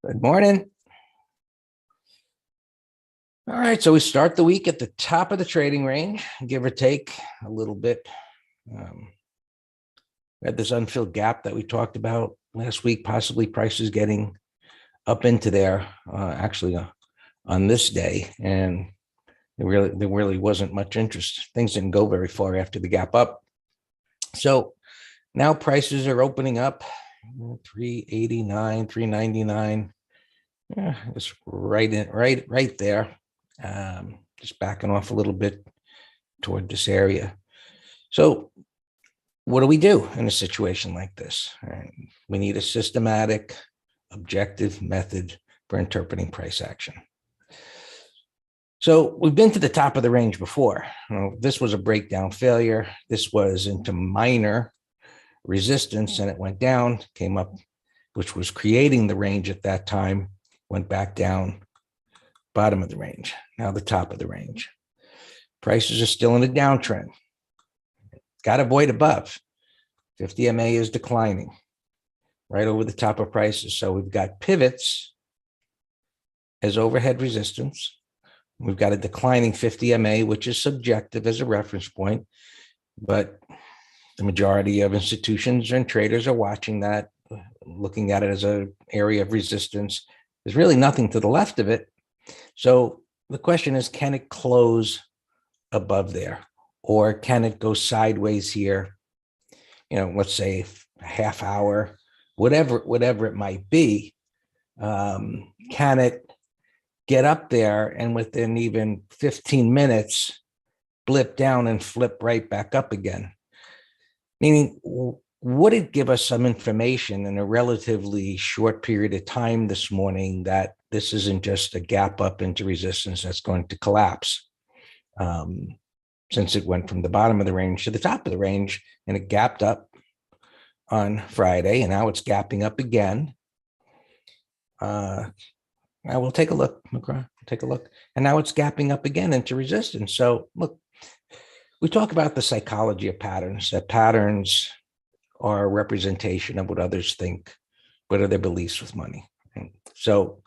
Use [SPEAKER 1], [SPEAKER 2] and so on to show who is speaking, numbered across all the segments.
[SPEAKER 1] Good morning. All right, so we start the week at the top of the trading range, give or take a little bit. We had this unfilled gap that we talked about last week, possibly prices getting up into there on this day, and there really wasn't much interest. Things didn't go very far after the gap up. So now prices are opening up 389, 399. Yeah, it's right there. Just backing off a little bit toward this area. So what do we do in a situation like this? We need a systematic, objective method for interpreting price action. So we've been to the top of the range before. This was a breakdown failure. This was into minor resistance, and it went down, came up, which was creating the range at that time, went back down, bottom of the range, now the top of the range. Prices are still in a downtrend. Got to avoid above. 50 MA is declining right over the top of prices. So we've got pivots as overhead resistance. We've got a declining 50 MA, which is subjective as a reference point, but the majority of institutions and traders are watching that, looking at it as an area of resistance. There's really nothing to the left of it. So the question is, can it close above there, or can it go sideways here? Let's say a half hour, whatever it might be. Can it get up there and within even 15 minutes blip down and flip right back up again? Meaning, would it give us some information in a relatively short period of time this morning that this isn't just a gap up into resistance that's going to collapse? Since it went from the bottom of the range to the top of the range, and it gapped up on Friday, and now it's gapping up again. Now we'll take a look, McGraw, take a look. And now it's gapping up again into resistance. So look, we talk about the psychology of patterns, that patterns are a representation of what others think, what are their beliefs with money. So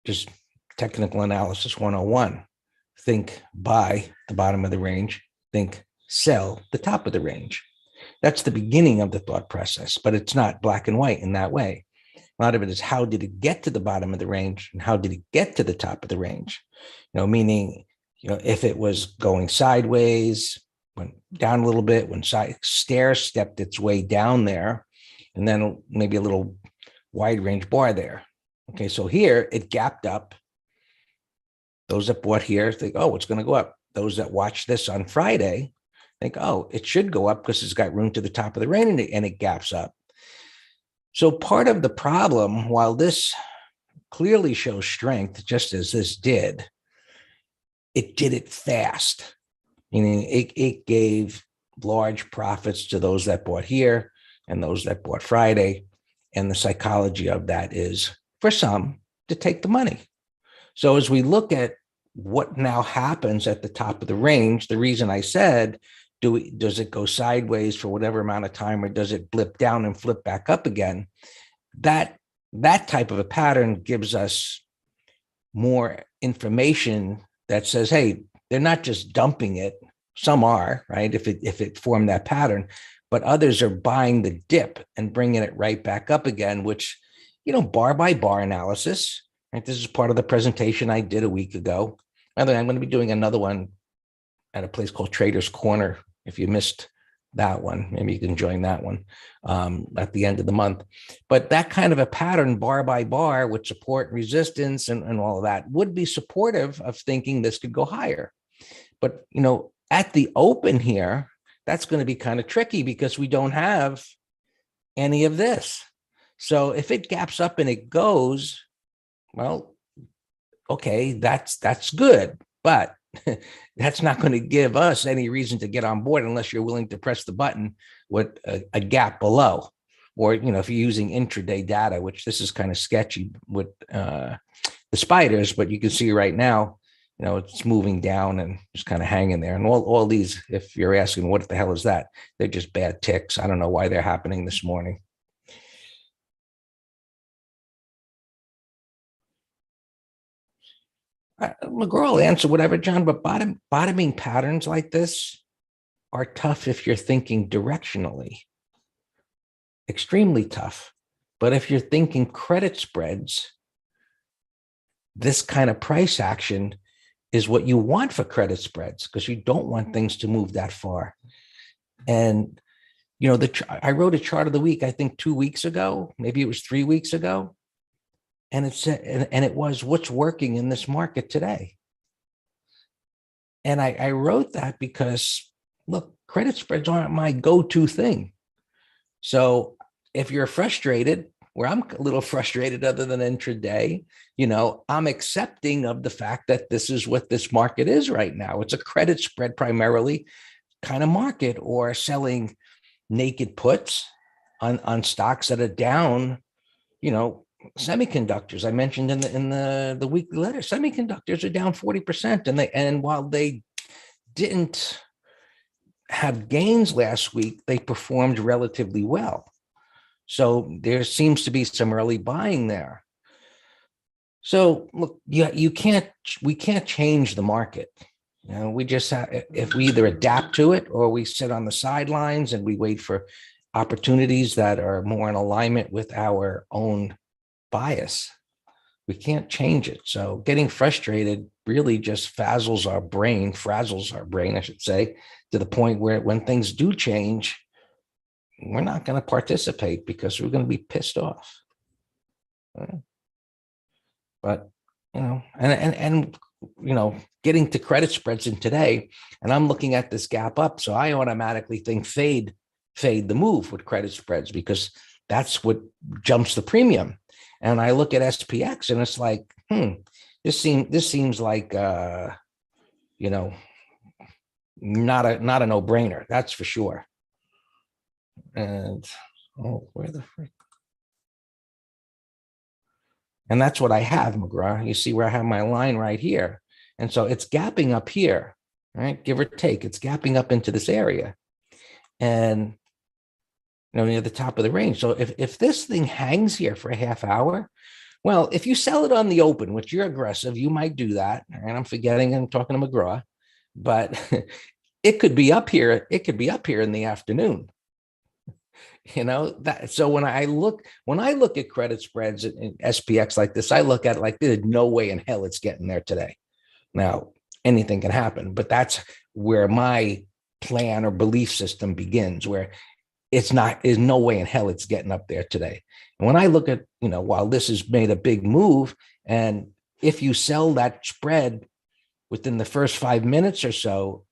[SPEAKER 1] just technical analysis 101, think buy the bottom of the range, think sell the top of the range. That's the beginning of the thought process, but it's not black and white in that way. A lot of it is, how did it get to the bottom of the range and how did it get to the top of the range? Meaning, if it was going sideways, went down a little bit, when stair stepped its way down there, and then maybe a little wide range bar there. Okay, so here it gapped up. Those that bought here think, oh, it's going to go up. Those that watched this on Friday think, oh, it should go up because it's got room to the top of the range, and it gaps up. So part of the problem, while this clearly shows strength, just as this did, it did it fast. Meaning it gave large profits to those that bought here and those that bought Friday. And the psychology of that is, for some, to take the money. So as we look at what now happens at the top of the range, the reason I said, does it go sideways for whatever amount of time, or does it blip down and flip back up again? That type of a pattern gives us more information that says, hey, they're not just dumping it. Some are, right? If it formed that pattern, but others are buying the dip and bringing it right back up again, which, bar by bar analysis, right? This is part of the presentation I did a week ago. By the way, I'm going to be doing another one at a place called Traders Corner. If you missed that one, maybe you can join that one at the end of the month. But that kind of a pattern, bar by bar, with support and resistance and all of that, would be supportive of thinking this could go higher. But, at the open here, that's going to be kind of tricky because we don't have any of this. So if it gaps up and it goes, well, okay, that's good, but that's not going to give us any reason to get on board unless you're willing to press the button with a gap below. Or, if you're using intraday data, which this is kind of sketchy with the spiders, but you can see right now, it's moving down and just kind of hanging there. And all these, if you're asking, what the hell is that? They're just bad ticks. I don't know why they're happening this morning. McGraw will answer whatever, John, but bottoming patterns like this are tough if you're thinking directionally, extremely tough. But if you're thinking credit spreads, this kind of price action is what you want for credit spreads, because you don't want things to move that far. And, I wrote a chart of the week, I think 2 weeks ago, maybe it was 3 weeks ago. And it said, and it was what's working in this market today. And I wrote that because, look, credit spreads aren't my go-to thing. So if you're frustrated, where I'm a little frustrated other than intraday, I'm accepting of the fact that this is what this market is right now. It's a credit spread primarily kind of market, or selling naked puts on stocks that are down, semiconductors. I mentioned in the weekly letter, semiconductors are down 40%. And while they didn't have gains last week, they performed relatively well. So there seems to be some early buying there. So look, we can't change the market. We just have, if we either adapt to it or we sit on the sidelines and we wait for opportunities that are more in alignment with our own bias. We can't change it. So getting frustrated really just frazzles our brain, I should say, to the point where when things do change, we're not going to participate because we're going to be pissed off. But, getting to credit spreads in today, and I'm looking at this gap up. So I automatically think fade the move with credit spreads, because that's what jumps the premium. And I look at SPX and it's like, this seems like, not a no-brainer. That's for sure. And where the frick? And that's what I have, McGraw. You see where I have my line right here. And so it's gapping up here, right? Give or take, it's gapping up into this area. And near the top of the range. So if this thing hangs here for a half hour, well, if you sell it on the open, which you're aggressive, you might do that. And I'm talking to McGraw, but it could be up here. It could be up here in the afternoon. So when I look at credit spreads in SPX like this, I look at it like there's no way in hell it's getting there today. Now, anything can happen, but that's where my plan or belief system begins, where there's no way in hell it's getting up there today. And when I look at, while this has made a big move, and if you sell that spread within the first 5 minutes or so,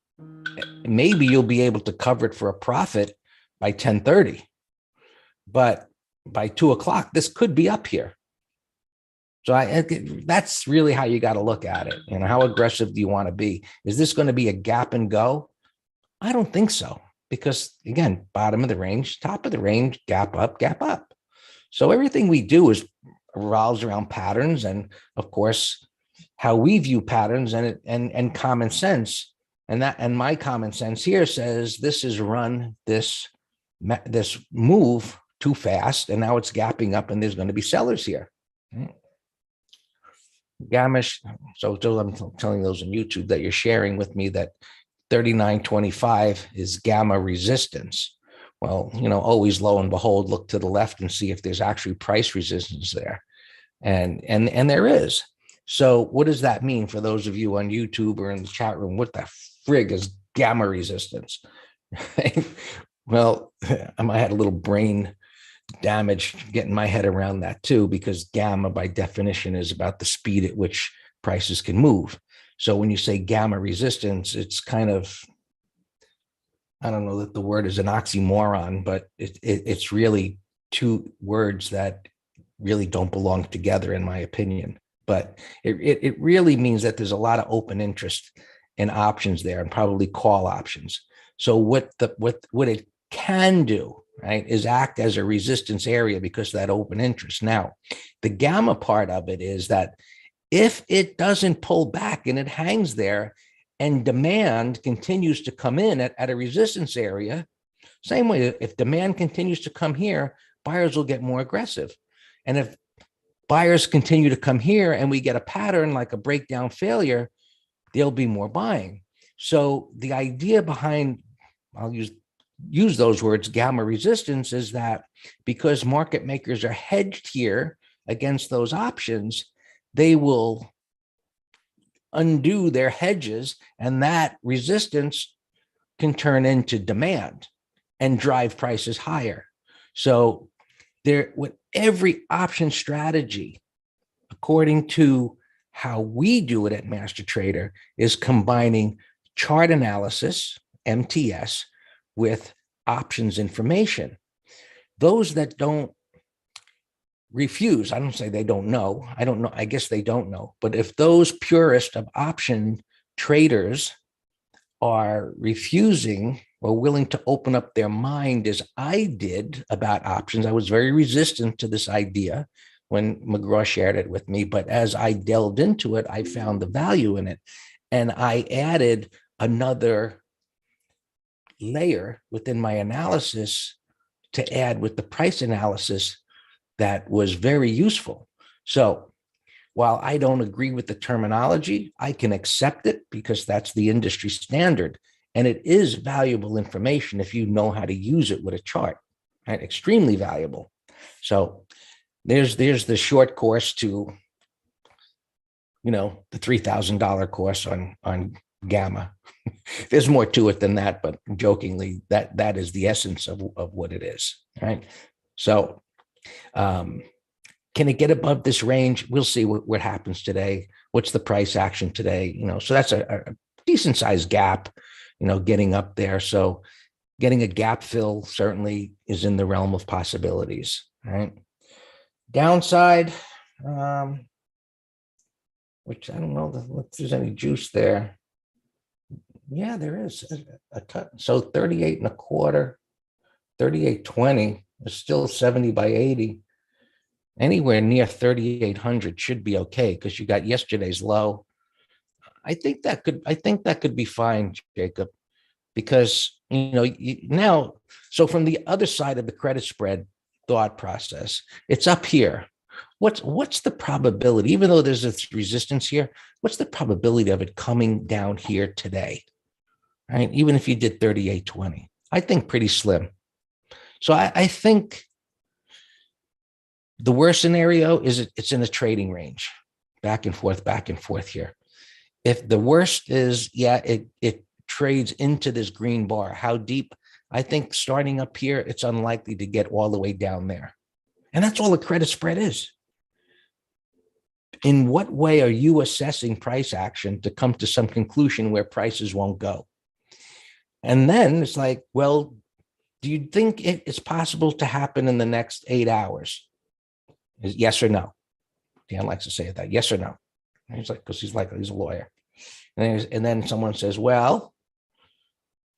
[SPEAKER 1] maybe you'll be able to cover it for a profit by 10:30. But by 2:00, this could be up here. So that's really how you got to look at it. How aggressive do you want to be? Is this going to be a gap and go? I don't think so. Because again, bottom of the range, top of the range, gap up, gap up. So everything we do revolves around patterns, and of course, how we view patterns and common sense. And my common sense here says this is run this move too fast, and now it's gapping up, and there's going to be sellers here. Gamish. So I'm telling those on YouTube that you're sharing with me that 39.25 is gamma resistance. Well, always lo and behold, look to the left and see if there's actually price resistance there. And there is. So what does that mean for those of you on YouTube or in the chat room? What the frig is gamma resistance? Well, I had a little brain damage getting my head around that too, because gamma by definition is about the speed at which prices can move. So when you say gamma resistance, it's kind of, I don't know that the word is an oxymoron, but it's really two words that really don't belong together, in my opinion. But it really means that there's a lot of open interest in options there, and probably call options. So what it can do, right, is act as a resistance area because of that open interest. Now, the gamma part of it is that if it doesn't pull back and it hangs there and demand continues to come in at a resistance area, same way, if demand continues to come here, buyers will get more aggressive. And if buyers continue to come here and we get a pattern like a breakdown failure, there'll be more buying. So the idea behind, I'll use those words, gamma resistance, is that because market makers are hedged here against those options, they will undo their hedges, and that resistance can turn into demand and drive prices higher. So there, with every option strategy, according to how we do it at Master Trader, is combining chart analysis, MTS, with options information. Those that don't refuse, I don't say they don't know. I don't know. I guess they don't know. But if those purists of option traders are refusing or willing to open up their mind, as I did about options, I was very resistant to this idea when McGraw shared it with me. But as I delved into it, I found the value in it. And I added another layer within my analysis to add with the price analysis that was very useful. So while I don't agree with the terminology, I can accept it because that's the industry standard. And it is valuable information if you know how to use it with a chart, right? Extremely valuable. So there's the short course to, the $3,000 course on gamma. There's more to it than that, but jokingly, that is the essence of what it is, right? So can it get above this range? We'll see what happens today. What's the price action today? So that's a decent sized gap, getting up there. So getting a gap fill certainly is in the realm of possibilities, right? Downside, which I don't know if there's any juice there. Yeah, there is a cut. So 38 and a quarter, 38.20 is still 70 by 80. Anywhere near 3,800 should be okay because you got yesterday's low. I think that could be fine, Jacob, because now. So from the other side of the credit spread thought process, it's up here. What's the probability, even though there's this resistance here, what's the probability of it coming down here today? Right? Even if you did 38.20, I think pretty slim. So I think the worst scenario is it's in a trading range, back and forth here. If the worst is, it trades into this green bar. How deep? I think starting up here, it's unlikely to get all the way down there. And that's all the credit spread is. In what way are you assessing price action to come to some conclusion where prices won't go? And then it's like, well, do you think it's possible to happen in the next 8 hours? Yes or no? Dan likes to say that. Yes or no? And he's like, because he's a lawyer. And then someone says, well,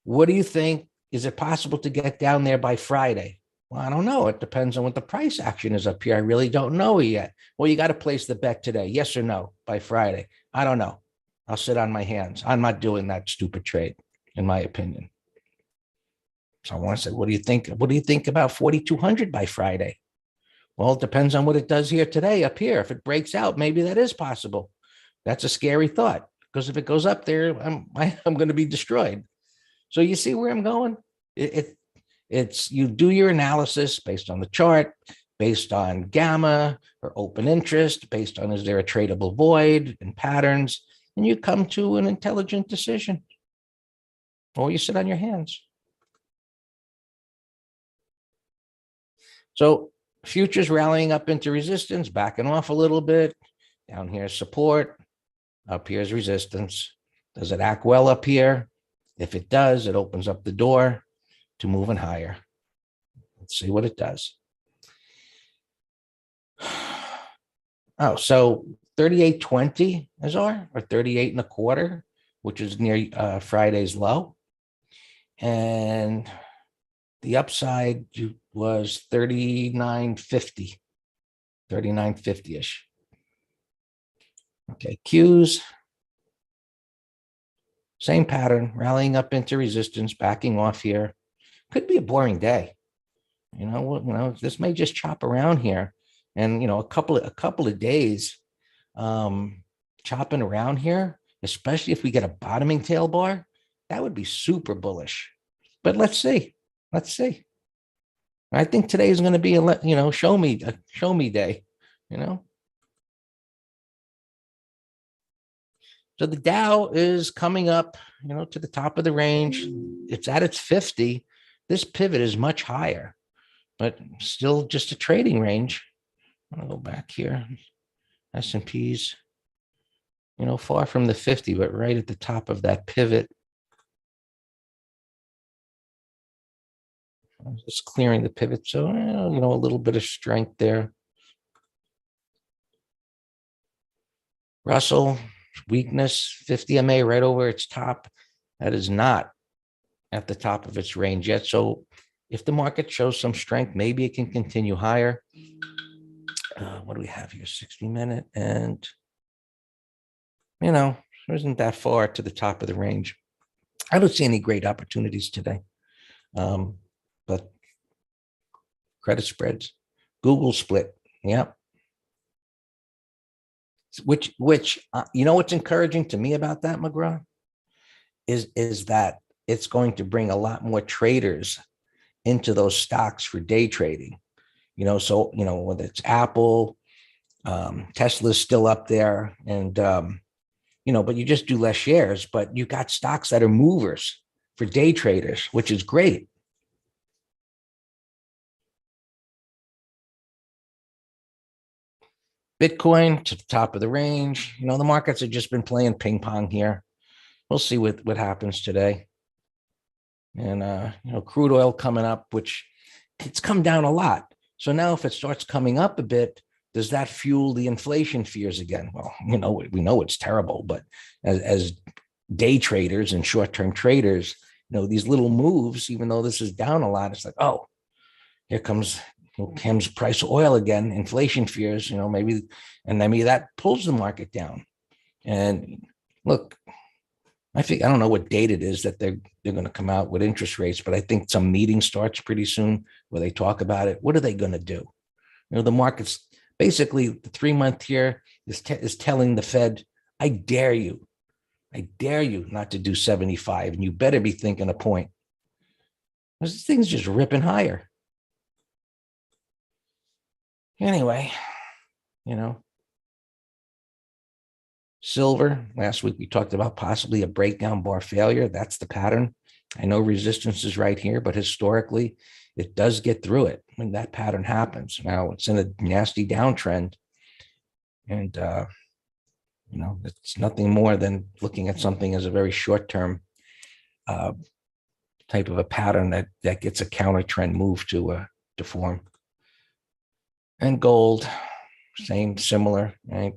[SPEAKER 1] what do you think? Is it possible to get down there by Friday? Well, I don't know. It depends on what the price action is up here. I really don't know yet. Well, you got to place the bet today. Yes or no by Friday? I don't know. I'll sit on my hands. I'm not doing that stupid trade, in my opinion. So I want to say, what do you think? What do you think about 4,200 by Friday? Well, it depends on what it does here today up here. If it breaks out, maybe that is possible. That's a scary thought because if it goes up there, I'm going to be destroyed. So you see where I'm going? It's you do your analysis based on the chart, based on gamma or open interest, based on is there a tradable void and patterns, and you come to an intelligent decision. Or you sit on your hands. So futures rallying up into resistance, backing off a little bit. Down here is support. Up here is resistance. Does it act well up here? If it does, it opens up the door to moving higher. Let's see what it does. Oh, so 38.20 is or 38 and a quarter, which is near Friday's low. And the upside was 39.50, 39.50-ish. Okay, Qs. Same pattern, rallying up into resistance, backing off here. Could be a boring day. This may just chop around here. And a couple of days chopping around here, especially if we get a bottoming tail bar, that would be super bullish. But let's see. Let's see. I think today is going to be show me day, you know. So the Dow is coming up, to the top of the range. It's at its 50. This pivot is much higher, but still just a trading range. I'll go back here. S&Ps, far from the 50, but right at the top of that pivot. Just clearing the pivot. So, a little bit of strength there. Russell, weakness, 50 MA right over its top. That is not at the top of its range yet. So if the market shows some strength, maybe it can continue higher. What do we have here? 60-minute. And, it isn't that far to the top of the range. I don't see any great opportunities today. But credit spreads, Google split. Yep. Which what's encouraging to me about that, McGraw, is that it's going to bring a lot more traders into those stocks for day trading. So whether it's Apple, Tesla's still up there, and but you just do less shares, but you got stocks that are movers for day traders, which is great. Bitcoin to the top of the range. The markets have just been playing ping pong here. We'll see what happens today. And crude oil coming up, which it's come down a lot. So now if it starts coming up a bit, does that fuel the inflation fears again? Well, we know it's terrible, but as day traders and short-term traders, these little moves, even though this is down a lot, it's like, oh, here comes price of oil again, inflation fears, maybe that pulls the market down. And look, I don't know what date it is that they're going to come out with interest rates, but I think some meeting starts pretty soon where they talk about it. What are they going to do? The market's basically the 3-month here is telling the Fed, I dare you not to do 75, and you better be thinking a point. This thing's just ripping higher. Anyway, silver, last week we talked about possibly a breakdown bar failure. That's the pattern. I know resistance is right here, but historically, it does get through it when that pattern happens. Now it's in a nasty downtrend. And, it's nothing more than looking at something as a very short-term type of a pattern that gets a counter trend move to form. And gold, similar, right?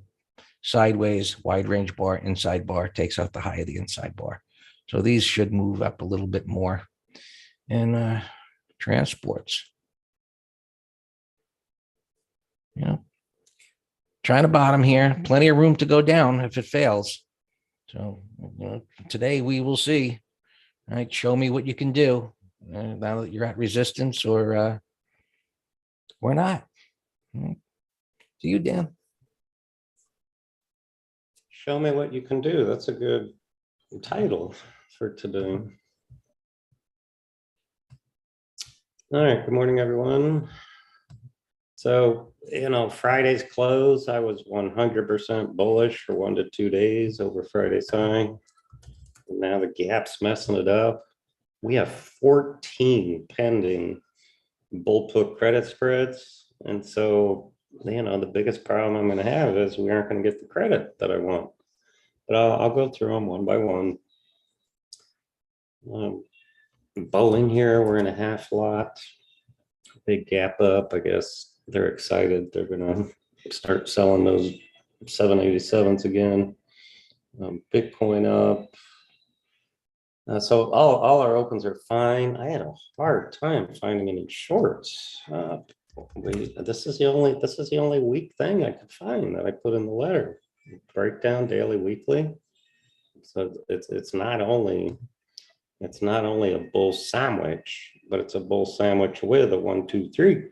[SPEAKER 1] Sideways, wide range bar, inside bar takes out the high of the inside bar. So these should move up a little bit more. And transports, trying to bottom here, plenty of room to go down if it fails. So today we will see. All right, show me what you can do now that you're at resistance or not. See you, Dan.
[SPEAKER 2] Show me what you can do. That's a good title for today. All right, good morning, everyone. So, Friday's close, I was 100% bullish for 1 to 2 days over Friday's high. And now the gap's messing it up. We have 14 pending bull put credit spreads. And so, the biggest problem I'm going to have is we aren't going to get the credit that I want. But I'll go through them one by one. Bowling here, we're in a half lot. Big gap up. I guess they're excited. They're going to start selling those 787s again. Bitcoin up. So all our opens are fine. I had a hard time finding any shorts. This is the only weak thing I could find that I put in the letter. Breakdown daily, weekly. So it's not only a bull sandwich, but it's a bull sandwich with a 1, 2, 3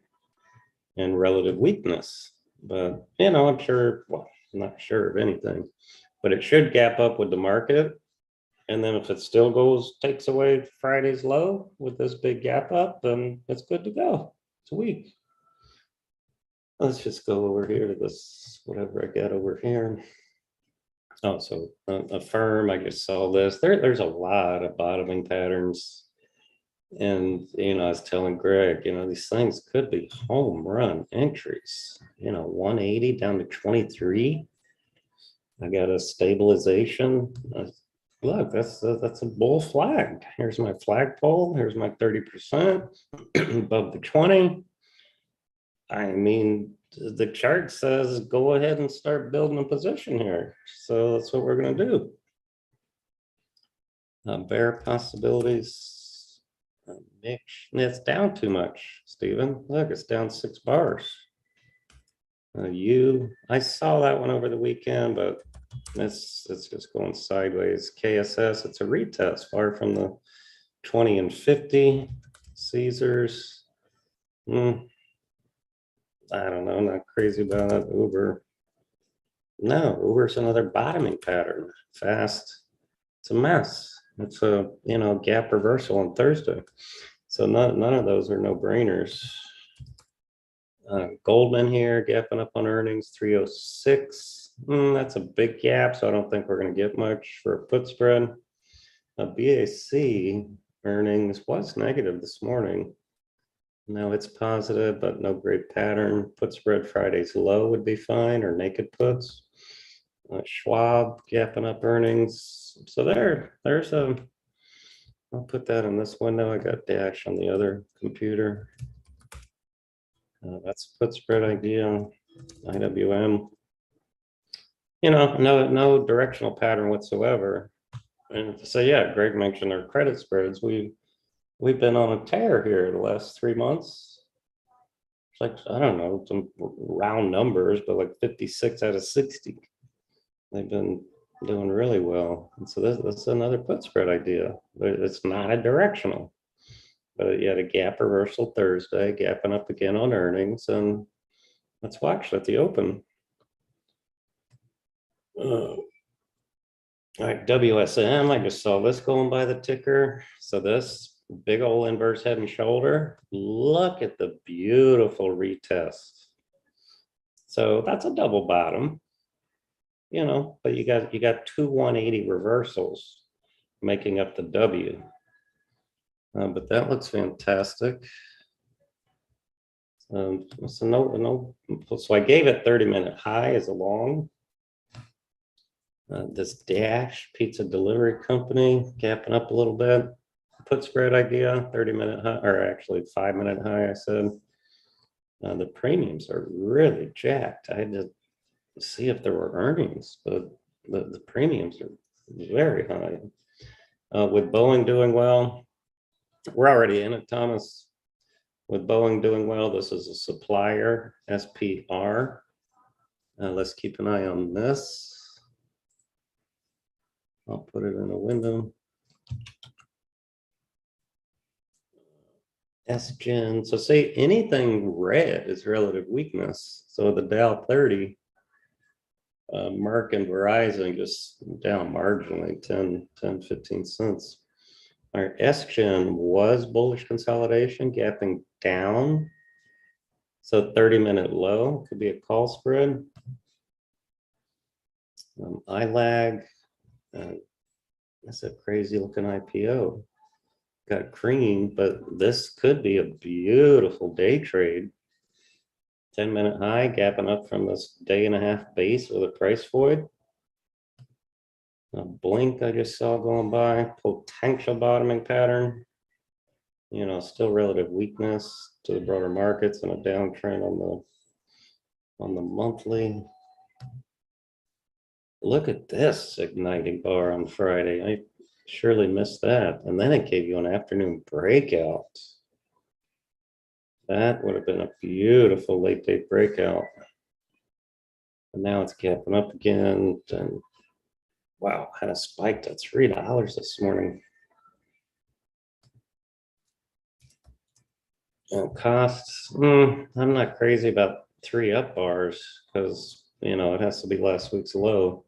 [SPEAKER 2] and relative weakness. But, I'm sure, well, I'm not sure of anything, but it should gap up with the market. And then if it still takes away Friday's low with this big gap up, then it's good to go. It's weak. Let's just go over here to this, whatever I got over here. Oh, so a firm, I just saw this. There's a lot of bottoming patterns. And, I was telling Greg, these things could be home run entries, 180 down to 23. I got a stabilization. Look, that's a bull flag. Here's my flagpole. Here's my 30% above the 20. I mean, the chart says go ahead and start building a position here. So that's what we're going to do. Bear possibilities. Mix. It's down too much, Stephen. Look, it's down 6 bars. I saw that one over the weekend, but it's just going sideways. KSS, it's a retest far from the 20 and 50. Caesars. I don't know, not crazy about it. Uber. No, Uber's another bottoming pattern. Fast. It's a mess. It's a gap reversal on Thursday. So none of those are no-brainers. Goldman here, gapping up on earnings, 306. That's a big gap, so I don't think we're going to get much for a put spread. BAC earnings was negative this morning. Now it's positive, but no great pattern. Put spread Friday's low would be fine, or naked puts. Schwab gapping up earnings. So there's a, I'll put that in this window. I got Dash on the other computer. That's put spread idea. IWM. No directional pattern whatsoever. And so yeah, Greg mentioned our credit spreads. We've been on a tear here the last 3 months. It's like, I don't know, some round numbers, but like 56 out of 60. They've been doing really well. And so that's another put spread idea. It's not a directional. But you had a gap reversal Thursday, gapping up again on earnings, and let's watch at the open. All right, WSM, I just saw this going by the ticker. So this big old inverse head and shoulder, look at the beautiful retest. So that's a double bottom, but you got two 180 reversals making up the W. But that looks fantastic. So I gave it 30-minute high as a long. This Dash pizza delivery company gapping up a little bit. Put spread idea, 30-minute high, or actually 5-minute high, I said. The premiums are really jacked. I had to see if there were earnings, but the premiums are very high. With Boeing doing well, we're already in it, Thomas. With Boeing doing well, this is a supplier, SPR. Let's keep an eye on this. I'll put it in a window. SGen, so say anything red is relative weakness. So the Dow 30, Merck and Verizon just down marginally, 15 cents. Our SGen was bullish consolidation, gapping down. So 30-minute low could be a call spread. ILAG, that's a crazy looking IPO. Got cream, but this could be a beautiful day trade. 10-minute high, gapping up from this 1.5-day base with a price void. Blink I just saw going by, potential bottoming pattern. Still relative weakness to the broader markets and a downtrend on the monthly. Look at this igniting bar on Friday. I surely missed that. And then it gave you an afternoon breakout. That would have been a beautiful late day breakout. And now it's gapping up again. And wow, had a spike to $3 this morning. And costs, I'm not crazy about 3 up bars because, it has to be last week's low.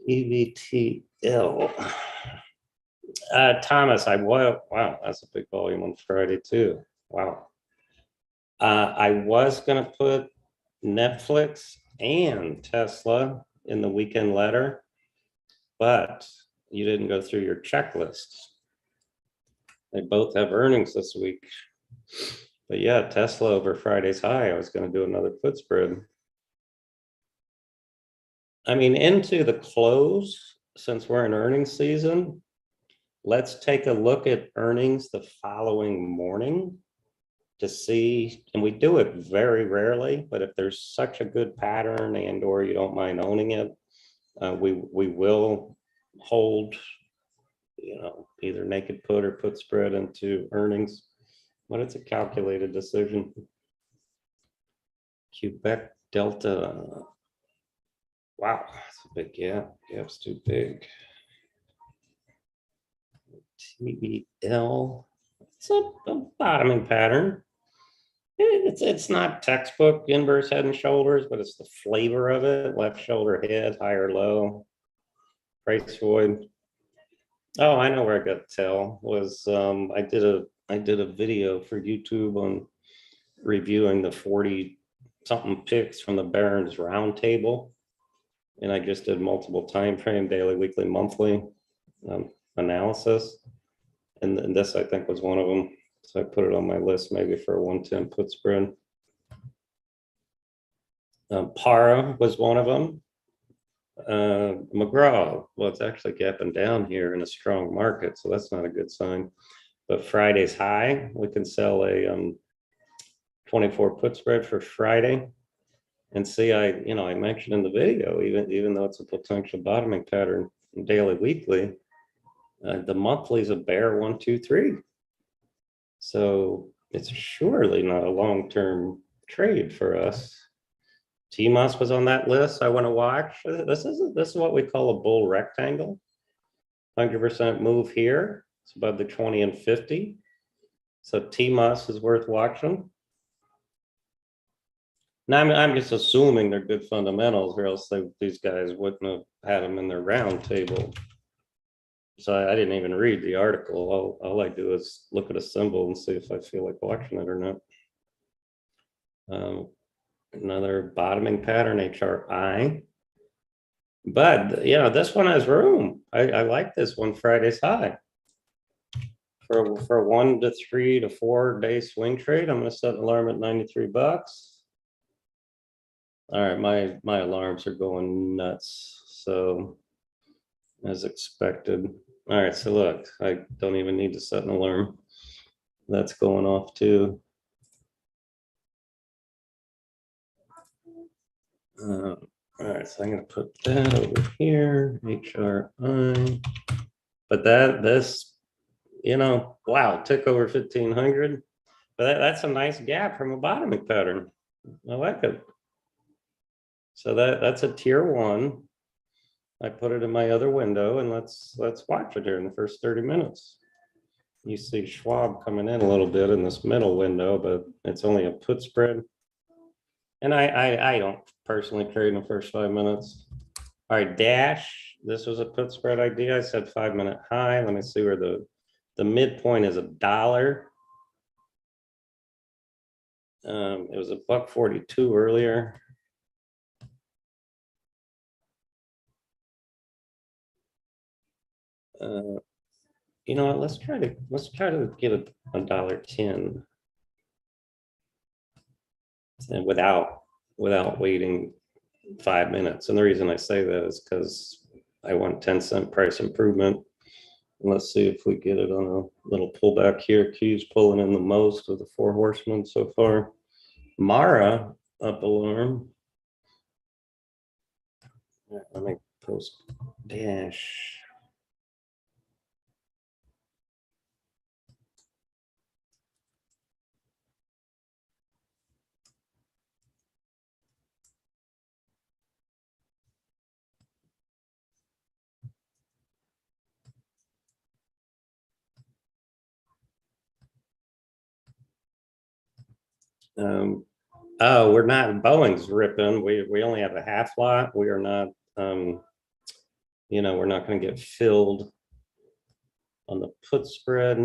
[SPEAKER 2] EVTL. Thomas, wow, that's a big volume on Friday too. Wow. I was going to put Netflix and Tesla in the weekend letter, but you didn't go through your checklist. They both have earnings this week. But yeah, Tesla over Friday's high. I was going to do another put spread. I mean, into the close, since we're in earnings season, let's take a look at earnings the following morning to see, and we do it very rarely, but if there's such a good pattern and or you don't mind owning it, we will hold, either naked put or put spread into earnings. But it's a calculated decision. Quebec Delta. Wow, that's a big gap. Gap's too big. TBL. It's a bottoming pattern. It's not textbook inverse head and shoulders, but it's the flavor of it. Left shoulder head, higher low. Price void. Oh, I know where I got to tell was I did a video for YouTube on reviewing the 40 something picks from the Barron's Roundtable, and I just did multiple time frame, daily, weekly, monthly analysis, and this I think was one of them. So I put it on my list maybe for a 110 put spread. Para was one of them. McGraw, well, it's actually gapping down here in a strong market, so that's not a good sign. But Friday's high, we can sell a 24 put spread for Friday. And see, I mentioned in the video, even though it's a potential bottoming pattern daily, weekly, the monthly is a bear 1, 2, 3. So it's surely not a long-term trade for us. TMOS was on that list. I want to watch. This is what we call a bull rectangle. 100% move here. It's above the 20 and 50. So TMOS is worth watching. Now I'm just assuming they're good fundamentals, or else these guys wouldn't have had them in their round table. So I didn't even read the article. All I do is look at a symbol and see if I feel like watching it or not. Another bottoming pattern, HRI. But this one has room. I like this one. Friday's high. For 1 to 3 to 4 day swing trade, I'm going to set an alarm at $93. All right, my alarms are going nuts. So as expected. All right, so look, I don't even need to set an alarm. That's going off too. All right, so I'm going to put that over here, HRI. But this, wow, took over 1500. But that's a nice gap from a bottoming pattern. I like it. So that's a tier 1. I put it in my other window, and let's watch it here in the first 30 minutes. You see Schwab coming in a little bit in this middle window, but it's only a put spread. And I don't personally trade in the first 5 minutes. All right, Dash. This was a put spread idea. I said 5-minute high. Let me see where the midpoint is $1. It was $1.42 earlier. You know what? Let's try to get a $1.10, and without waiting 5 minutes. And the reason I say that is because I want 10-cent price improvement. And let's see if we get it on a little pullback here. Q's pulling in the most of the 4 horsemen so far. Mara up alarm. Let me post Dash. Oh, we're not, Boeing's ripping. We only have a half lot. We are not, we're not going to get filled on the put spread.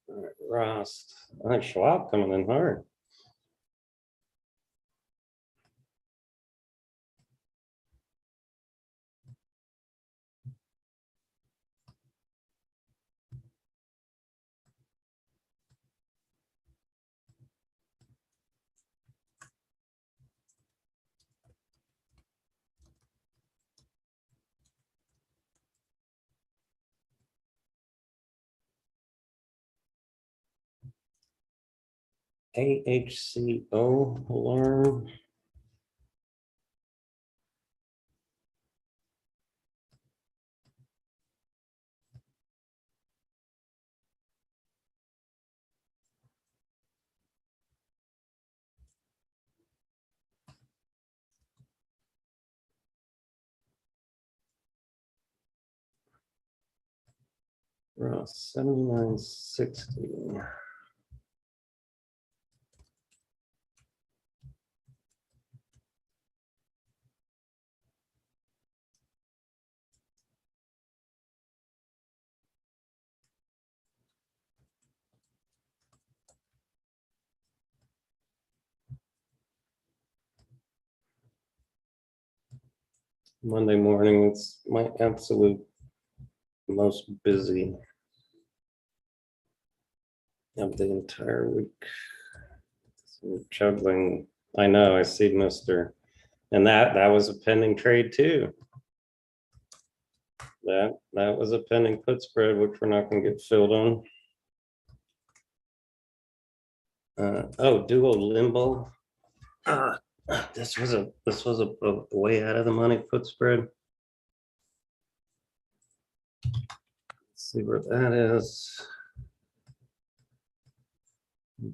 [SPEAKER 2] All right, Ross. I think Schwab coming in hard. AHCO alarm. Ross 7960. Monday morning, it's my absolute most busy of the entire week. So juggling. I know, I see Mr. And that was a pending trade too. That was a pending put spread, which we're not going to get filled on. Oh, duo limbo. This was a way out of the money put spread. Let's see where that is.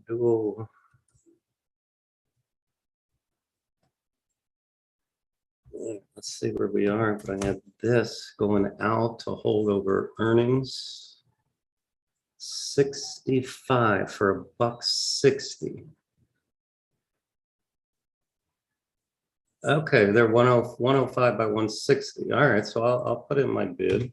[SPEAKER 2] Dual. Let's see where we are. But I had this going out to hold over earnings. 65 for $1.60. Okay, they're 105 by 160. All right, so I'll put in my bid.